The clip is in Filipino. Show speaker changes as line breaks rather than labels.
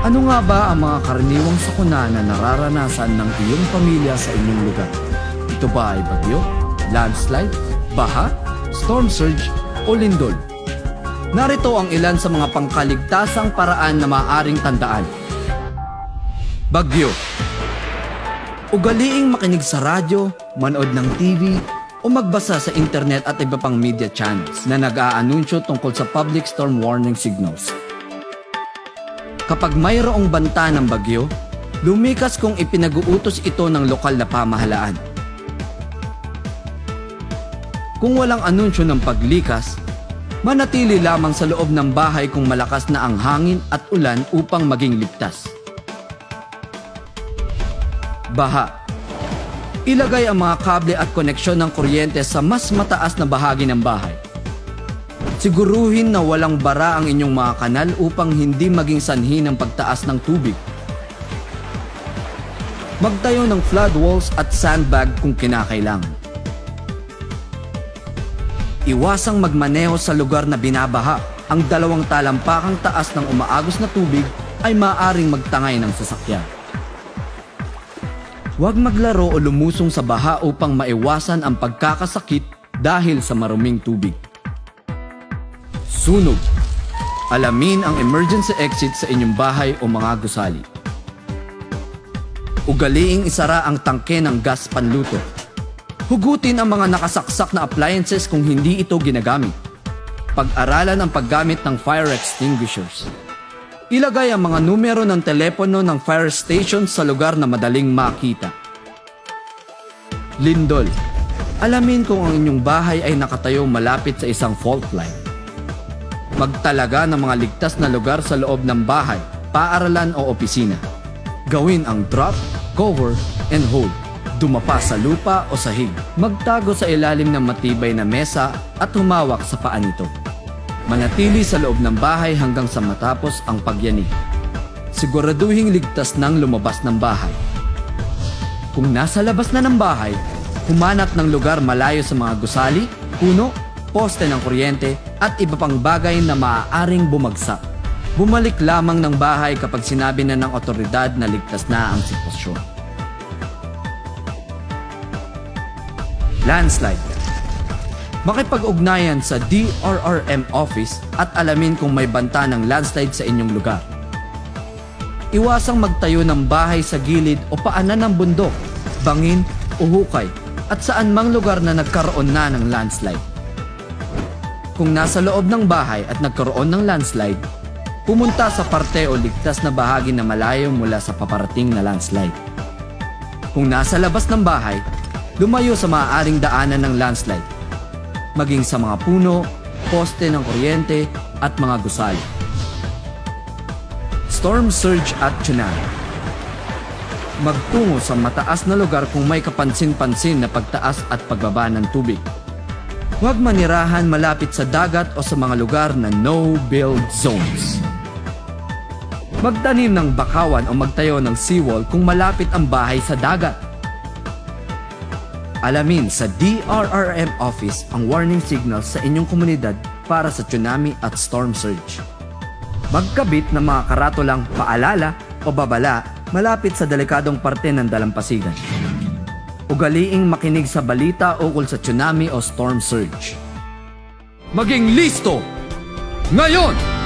Ano nga ba ang mga karaniwang sakuna na nararanasan ng iyong pamilya sa inyong lugar? Ito ba ay bagyo, landslide, baha, storm surge o lindol? Narito ang ilan sa mga pangkaligtasang paraan na maaaring tandaan. Bagyo. Ugaliing makinig sa radyo, manood ng TV, o magbasa sa internet at iba pang media channels na nag-aanunsyo tungkol sa public storm warning signals. Kapag mayroong banta ng bagyo, lumikas kung ipinag-uutos ito ng lokal na pamahalaan. Kung walang anunsyo ng paglikas, manatili lamang sa loob ng bahay kung malakas na ang hangin at ulan upang maging ligtas. Baha. Ilagay ang mga kable at koneksyon ng kuryente sa mas mataas na bahagi ng bahay. Siguruhin na walang bara ang inyong mga kanal upang hindi maging sanhi ng pagtaas ng tubig. Magtayo ng flood walls at sandbag kung kinakailangan. Iwasang magmaneho sa lugar na binabaha. Ang 2 talampakang taas ng umaagos na tubig ay maaaring magtangay ng sasakyan. Huwag maglaro o lumusong sa baha upang maiwasan ang pagkakasakit dahil sa maruming tubig. Sunog. Alamin ang emergency exit sa inyong bahay o mga gusali. Ugaliing isara ang tangke ng gas panluto. Hugutin ang mga nakasaksak na appliances kung hindi ito ginagamit. Pag-aralan ang paggamit ng fire extinguishers. Ilagay ang mga numero ng telepono ng fire station sa lugar na madaling makita. Lindol. Alamin kung ang inyong bahay ay nakatayo malapit sa isang fault line. Magtalaga ng mga ligtas na lugar sa loob ng bahay, paaralan o opisina. Gawin ang drop, cover, and hold. Dumapa sa lupa o sahig. Magtago sa ilalim ng matibay na mesa at humawak sa paa nito. Manatili sa loob ng bahay hanggang sa matapos ang pagyanig. Siguraduhing ligtas nang lumabas ng bahay. Kung nasa labas na ng bahay, humanap ng lugar malayo sa mga gusali, puno, poste ng kuryente at iba pang bagay na maaaring bumagsak. Bumalik lamang ng bahay kapag sinabi na ng otoridad na ligtas na ang sitwasyon. Landslide. Makipag-ugnayan sa DRRM office at alamin kung may banta ng landslide sa inyong lugar. Iwasang magtayo ng bahay sa gilid o paanan ng bundok, bangin o hukay at saan mang lugar na nagkaroon na ng landslide. Kung nasa loob ng bahay at nagkaroon ng landslide, pumunta sa parte o ligtas na bahagi na malayo mula sa paparating na landslide. Kung nasa labas ng bahay, lumayo sa maaaring daanan ng landslide, maging sa mga puno, poste ng kuryente at mga gusali. Storm surge at tsunami. Magtungo sa mataas na lugar kung may kapansin-pansin na pagtaas at pagbaba ng tubig. Huwag manirahan malapit sa dagat o sa mga lugar na no-build zones. Magtanim ng bakawan o magtayo ng seawall kung malapit ang bahay sa dagat. Alamin sa DRRM office ang warning signals sa inyong komunidad para sa tsunami at storm surge. Magkabit ng mga karatolang paalala o babala malapit sa delikadong parte ng dalampasigan. Ugaliing makinig sa balita ukol sa tsunami o storm surge. Maging listo! Ngayon!